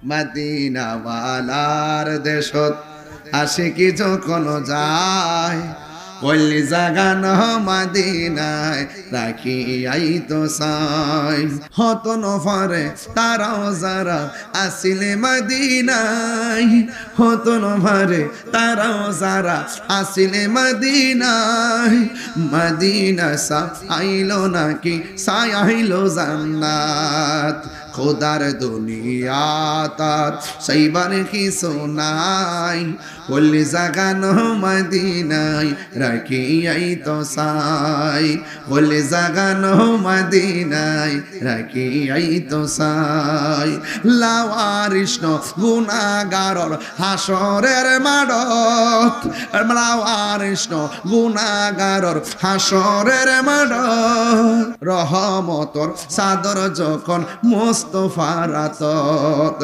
মদিনাওয়ালার দেশত আশিকি যখন যায় কল্লি জাগান মদিনায় রাখি আই তো সাই হত নফরে তারাও যারা আসিলে মদিনায় হত নফরে তারাও যারা আসিলে মদিনায় মদিনা সা আইলো নাকি সাই আইলো জান্নাত খোদার দুনিয়া তার সেইবার কি সোনাই বললি জাগানো মদিনায় রাখি আই তো সাই বললি জাগানো মদিনায় রাখি আই তো সাই লাওয়ারিষ্ণ গুনাগারর হাসরের মাডত লাওয়ারিষ্ণ গুনাগারর হাসরের মাডত রহমতর সাদর যখন মোস্তফার আতত